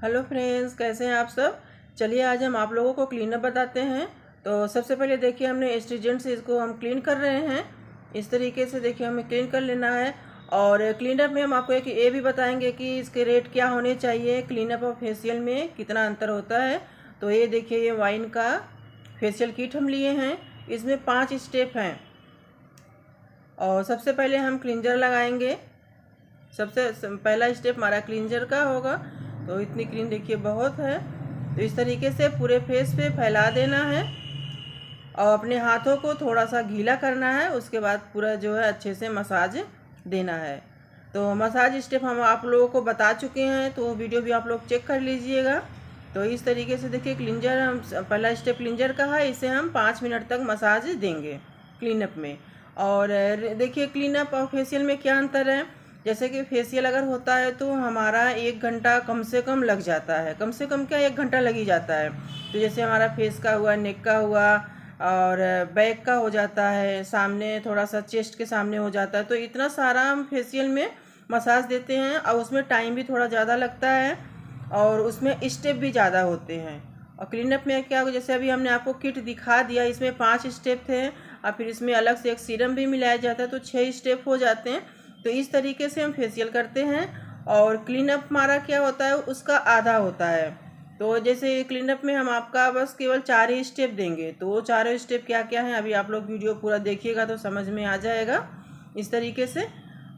Hello friends, कैसे हैं आप सब। चलिए आज हम आप लोगों को क्लीनअप बताते हैं। तो सबसे पहले देखिए हमने एस्ट्रीजेंट से इसको हम क्लीन कर रहे हैं। इस तरीके से देखिए हमें क्लीन कर लेना है। और क्लीनअप में हम आपको एक ये भी बताएंगे कि इसके रेट क्या होने चाहिए, क्लीनअप और फेशियल में कितना अंतर होता है। तो ये देखिए ये वाइन का फेशियल किट हम लिए हैं। इसमें 5 स्टेप हैं। और सबसे पहले हम क्लींजर लगाएंगे। सबसे पहला स्टेप हमारा क्लींजर का होगा। तो इतनी क्रीम देखिए बहुत है। तो इस तरीके से पूरे फेस पे फैला देना है और अपने हाथों को थोड़ा सा गीला करना है। उसके बाद पूरा जो है अच्छे से मसाज देना है। तो मसाज स्टेप हम आप लोगों को बता चुके हैं, तो वीडियो भी आप लोग चेक कर लीजिएगा। तो इस तरीके से देखिए क्लींजर, हम पहला स्टेप क्लींजर का है, इसे हम 5 मिनट तक मसाज देंगे क्लीनअप में। और देखिए क्लीनअप और फेशियल में क्या अंतर है। जैसे कि फेशियल अगर होता है तो हमारा 1 घंटा कम से कम लग जाता है, कम से कम क्या 1 घंटा लग ही जाता है। तो जैसे हमारा फेस का हुआ, नेक का हुआ और बैक का हो जाता है, सामने थोड़ा सा चेस्ट के सामने हो जाता है। तो इतना सारा हम फेशियल में मसाज देते हैं और उसमें टाइम भी थोड़ा ज़्यादा लगता है और उसमें स्टेप भी ज़्यादा होते हैं। और क्लीनअप में क्या, जैसे अभी हमने आपको किट दिखा दिया, इसमें 5 स्टेप थे और फिर इसमें अलग से एक सीरम भी मिलाया जाता है, तो 6 स्टेप हो जाते हैं। तो इस तरीके से हम फेशियल करते हैं। और क्लीनअप हमारा क्या होता है, उसका आधा होता है। तो जैसे क्लीनअप में हम आपका बस केवल 4 ही स्टेप देंगे। तो वो 4 स्टेप क्या क्या हैं, अभी आप लोग वीडियो पूरा देखिएगा तो समझ में आ जाएगा इस तरीके से।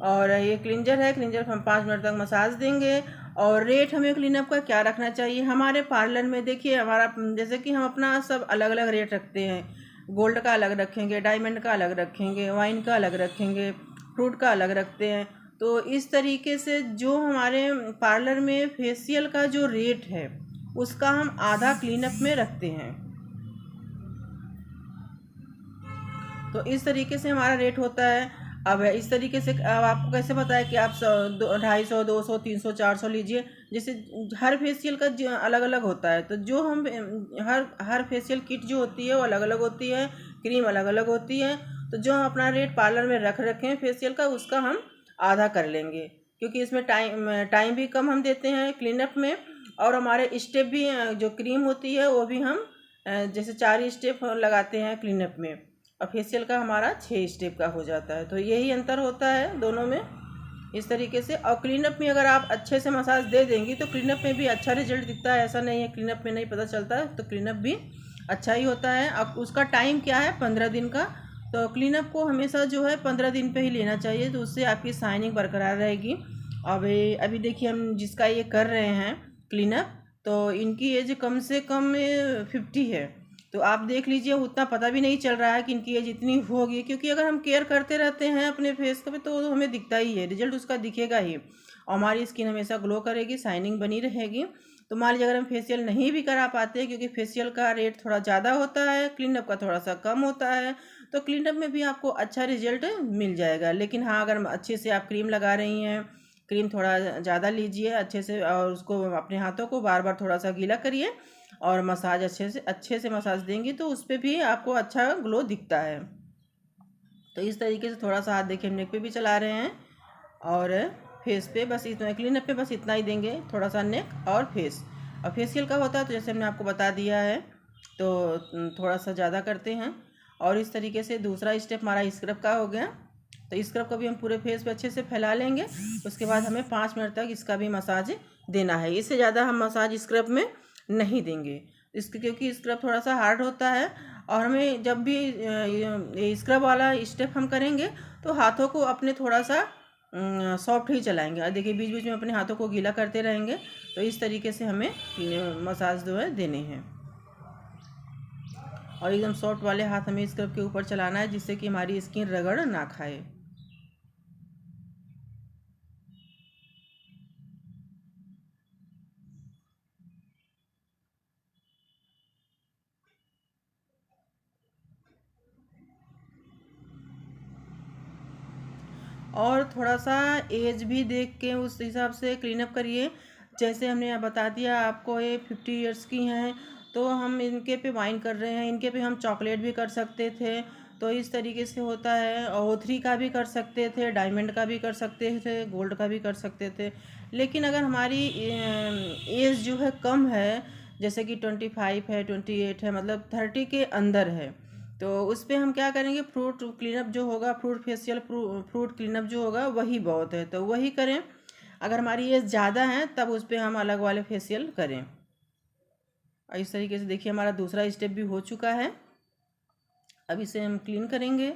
और ये क्लींजर है, क्लींजर हम 5 मिनट तक मसाज देंगे। और रेट हमें क्लीनअप का क्या रखना चाहिए, हमारे पार्लर में देखिए हमारा जैसे कि हम अपना सब अलग अलग रेट रखते हैं। गोल्ड का अलग रखेंगे, डायमंड का अलग रखेंगे, वाइन का अलग रखेंगे, फ्रूट का अलग रखते हैं। तो इस तरीके से जो हमारे पार्लर में फेशियल का जो रेट है उसका हम आधा क्लीनअप में रखते हैं। तो इस तरीके से हमारा रेट होता है। अब इस तरीके से अब आपको कैसे पता है कि आप 250, 200, 300, 400 लीजिए। जैसे हर फेशियल का अलग अलग होता है। तो जो हम हर फेशियल किट जो होती है वो अलग अलग होती है, क्रीम अलग अलग होती है। तो जो हम अपना रेट पार्लर में रख रखे हैं फेशियल का, उसका हम आधा कर लेंगे, क्योंकि इसमें टाइम भी कम हम देते हैं क्लीनअप में। और हमारे स्टेप भी जो क्रीम होती है वो भी हम जैसे 4 स्टेप लगाते हैं क्लीनअप में, और फेशियल का हमारा 6 स्टेप का हो जाता है। तो यही अंतर होता है दोनों में इस तरीके से। और क्लीनअप में अगर आप अच्छे से मसाज दे देंगी तो क्लीनअप में भी अच्छा रिजल्ट दिखता है। ऐसा नहीं है क्लीनअप में नहीं पता चलता है, तो क्लीनअप भी अच्छा ही होता है। अब उसका टाइम क्या है, 15 दिन का। तो क्लीनअप को हमेशा जो है 15 दिन पे ही लेना चाहिए, तो उससे आपकी शाइनिंग बरकरार रहेगी। अब अभी देखिए हम जिसका ये कर रहे हैं क्लीनअप, तो इनकी एज कम से कम 50 है। तो आप देख लीजिए उतना पता भी नहीं चल रहा है कि इनकी एज इतनी होगी, क्योंकि अगर हम केयर करते रहते हैं अपने फेस पे तो हमें दिखता ही है, रिजल्ट उसका दिखेगा ही। और हमारी स्किन हमेशा ग्लो करेगी, शाइनिंग बनी रहेगी। तो मान लीजिए अगर हम फेशियल नहीं भी करा पाते हैं, क्योंकि फेशियल का रेट थोड़ा ज़्यादा होता है, क्लीनअप का थोड़ा सा कम होता है, तो क्लीनअप में भी आपको अच्छा रिजल्ट मिल जाएगा। लेकिन हाँ, अगर अच्छे से आप क्रीम लगा रही हैं, क्रीम थोड़ा ज़्यादा लीजिए अच्छे से, और उसको अपने हाथों को बार बार थोड़ा सा गीला करिए और मसाज अच्छे से मसाज देंगी तो उस पर भी आपको अच्छा ग्लो दिखता है। तो इस तरीके से थोड़ा सा हाथ देखिए नेक पे भी चला रहे हैं और फेस पे, बस इतना क्लीनअप पे बस इतना ही देंगे, थोड़ा सा नेक और फेस। और फेशियल का होता है तो जैसे हमने आपको बता दिया है, तो थोड़ा सा ज़्यादा करते हैं। और इस तरीके से दूसरा स्टेप हमारा स्क्रब का हो गया। तो स्क्रब को भी हम पूरे फेस पे अच्छे से फैला लेंगे। उसके बाद हमें 5 मिनट तक इसका भी मसाज देना है। इससे ज़्यादा हम मसाज स्क्रब में नहीं देंगे, इसके क्योंकि स्क्रब थोड़ा सा हार्ड होता है। और हमें जब भी स्क्रब वाला स्टेप हम करेंगे तो हाथों को अपने थोड़ा सा सॉफ्ट ही चलाएंगे। और देखिए बीच बीच में अपने हाथों को गीला करते रहेंगे। तो इस तरीके से हमें मसाज जो है देने हैं। और एकदम सॉफ्ट वाले हाथ हमें स्क्रब के ऊपर चलाना है, जिससे कि हमारी स्किन रगड़ ना खाए। और थोड़ा सा एज भी देख के उस हिसाब से क्लीनअप करिए। जैसे हमने बता दिया आपको ये 50 ईयर्स की हैं, तो हम इनके पे वाइन कर रहे हैं, इनके पे हम चॉकलेट भी कर सकते थे। तो इस तरीके से होता है। और O3 का भी कर सकते थे, डायमंड का भी कर सकते थे, गोल्ड का भी कर सकते थे। लेकिन अगर हमारी एज जो है कम है, जैसे कि 25 है, 28 है, मतलब 30 के अंदर है, तो उस पर हम क्या करेंगे, फ्रूट क्लीनअप जो होगा, फ्रूट फेशियल, फ्रूट क्लीनअप जो होगा वही बहुत है, तो वही करें। अगर हमारी एज ज़्यादा है तब उस पर हम अलग वाले फेशियल करें। और इस तरीके से देखिए हमारा दूसरा स्टेप भी हो चुका है। अब इसे हम क्लीन करेंगे।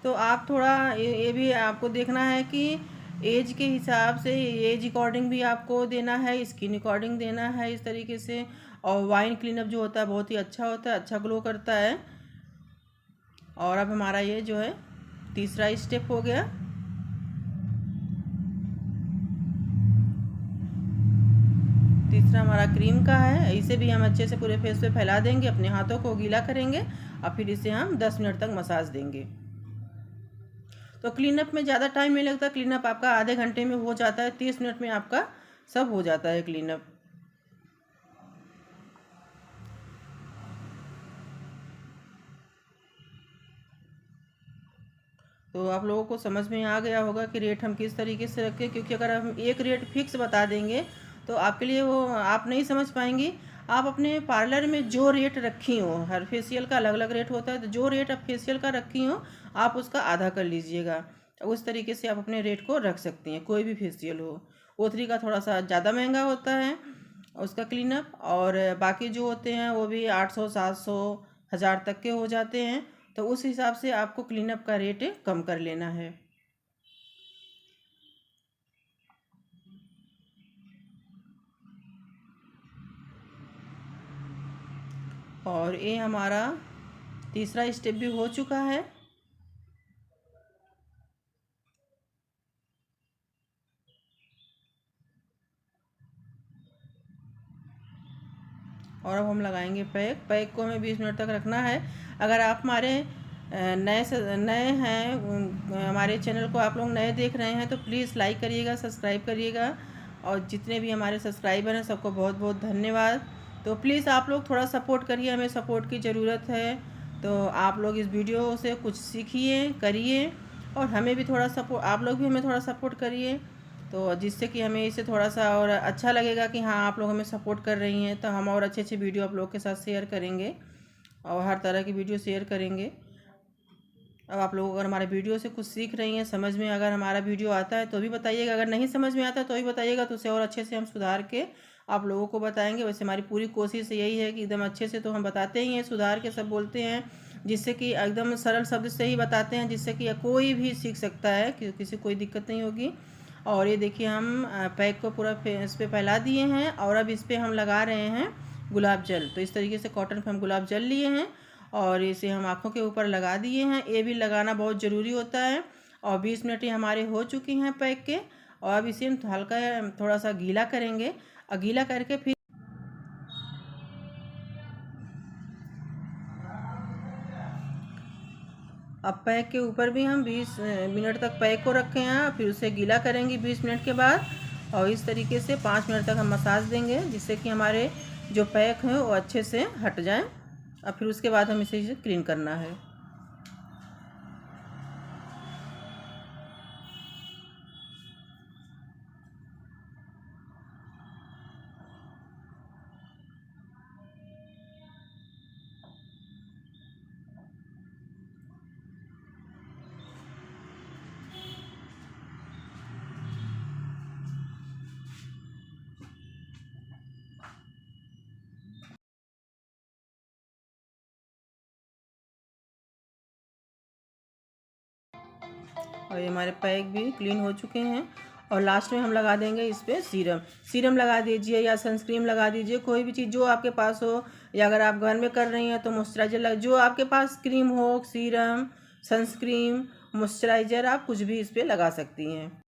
तो आप थोड़ा ये भी आपको देखना है कि एज के हिसाब से, एज अकॉर्डिंग भी आपको देना है, स्किन अकॉर्डिंग देना है इस तरीके से। और वाइन क्लीनअप जो होता है बहुत ही अच्छा होता है, अच्छा ग्लो करता है। और अब हमारा ये जो है तीसरा स्टेप हो गया। तीसरा हमारा क्रीम का है। इसे भी हम अच्छे से पूरे फेस पे फैला देंगे, अपने हाथों को गीला करेंगे और फिर इसे हम 10 मिनट तक मसाज देंगे। तो क्लीनअप में ज़्यादा टाइम नहीं लगता, क्लीनअप आपका आधे घंटे में हो जाता है, 30 मिनट में आपका सब हो जाता है क्लीनअप। तो आप लोगों को समझ में आ गया होगा कि रेट हम किस तरीके से रखें, क्योंकि अगर हम एक रेट फिक्स बता देंगे तो आपके लिए वो आप नहीं समझ पाएंगी। आप अपने पार्लर में जो रेट रखी हो, हर फेशियल का अलग अलग रेट होता है, तो जो रेट आप फेशियल का रखी हो आप उसका आधा कर लीजिएगा। उस तरीके से आप अपने रेट को रख सकती हैं। कोई भी फेशियल हो, O3 का थोड़ा सा ज़्यादा महंगा होता है उसका क्लीनअप, और बाकी जो होते हैं वो भी 800, 700, 1000 तक के हो जाते हैं। तो उस हिसाब से आपको क्लीनअप का रेट कम कर लेना है। और ये हमारा तीसरा स्टेप भी हो चुका है। और अब हम लगाएंगे पैक। पैक को हमें 20 मिनट तक रखना है। अगर आप हमारे नए हैं, हमारे चैनल को आप लोग नए देख रहे हैं, तो प्लीज़ लाइक करिएगा, सब्सक्राइब करिएगा। और जितने भी हमारे सब्सक्राइबर हैं सबको बहुत बहुत धन्यवाद। तो प्लीज़ आप लोग थोड़ा सपोर्ट करिए, हमें सपोर्ट की ज़रूरत है। तो आप लोग इस वीडियो से कुछ सीखिए, करिए, और हमें भी थोड़ा सपोर्ट, आप लोग भी हमें थोड़ा सपोर्ट करिए, तो जिससे कि हमें इसे थोड़ा सा और अच्छा लगेगा कि हाँ आप लोग हमें सपोर्ट कर रही हैं। तो हम और अच्छे अच्छे वीडियो आप लोग के साथ शेयर करेंगे, और हर तरह की वीडियो शेयर करेंगे। अब आप लोग अगर हमारे वीडियो से कुछ सीख रही हैं, समझ में अगर हमारा वीडियो आता है तो भी बताइएगा, अगर नहीं समझ में आता है तो भी बताइएगा, तो उसे और अच्छे से हम सुधार के आप लोगों को बताएंगे। वैसे हमारी पूरी कोशिश यही है कि एकदम अच्छे से तो हम बताते ही हैं, सुधार के सब बोलते हैं, जिससे कि एकदम सरल शब्द से ही बताते हैं, जिससे कि कोई भी सीख सकता है, कि किसी कोई दिक्कत नहीं होगी। और ये देखिए हम पैक को पूरा इस पर फैला दिए हैं, और अब इस पर हम लगा रहे हैं गुलाब जल। तो इस तरीके से कॉटन पे हम गुलाब जल लिए हैं और इसे हम आँखों के ऊपर लगा दिए हैं। ये भी लगाना बहुत ज़रूरी होता है। और 20 मिनट ही हमारे हो चुकी हैं पैक के। और अब इसे हम हल्का थोड़ा सा गीला करेंगे, और गीला करके फिर अब पैक के ऊपर भी हम 20 मिनट तक पैक को रखे हैं, फिर उसे गीला करेंगे 20 मिनट के बाद। और इस तरीके से 5 मिनट तक हम मसाज देंगे, जिससे कि हमारे जो पैक हैं वो अच्छे से हट जाएं। और फिर उसके बाद हम इसे क्लीन करना है। और ये हमारे पैक भी क्लीन हो चुके हैं। और लास्ट में हम लगा देंगे इस पर सीरम। सीरम लगा दीजिए या सनस्क्रीन लगा दीजिए, कोई भी चीज़ जो आपके पास हो, या अगर आप घर में कर रही हैं तो मॉइस्चराइज़र लगा, जो आपके पास क्रीम हो, सीरम, सनस्क्रीन, मॉइस्चराइज़र, आप कुछ भी इस पर लगा सकती हैं।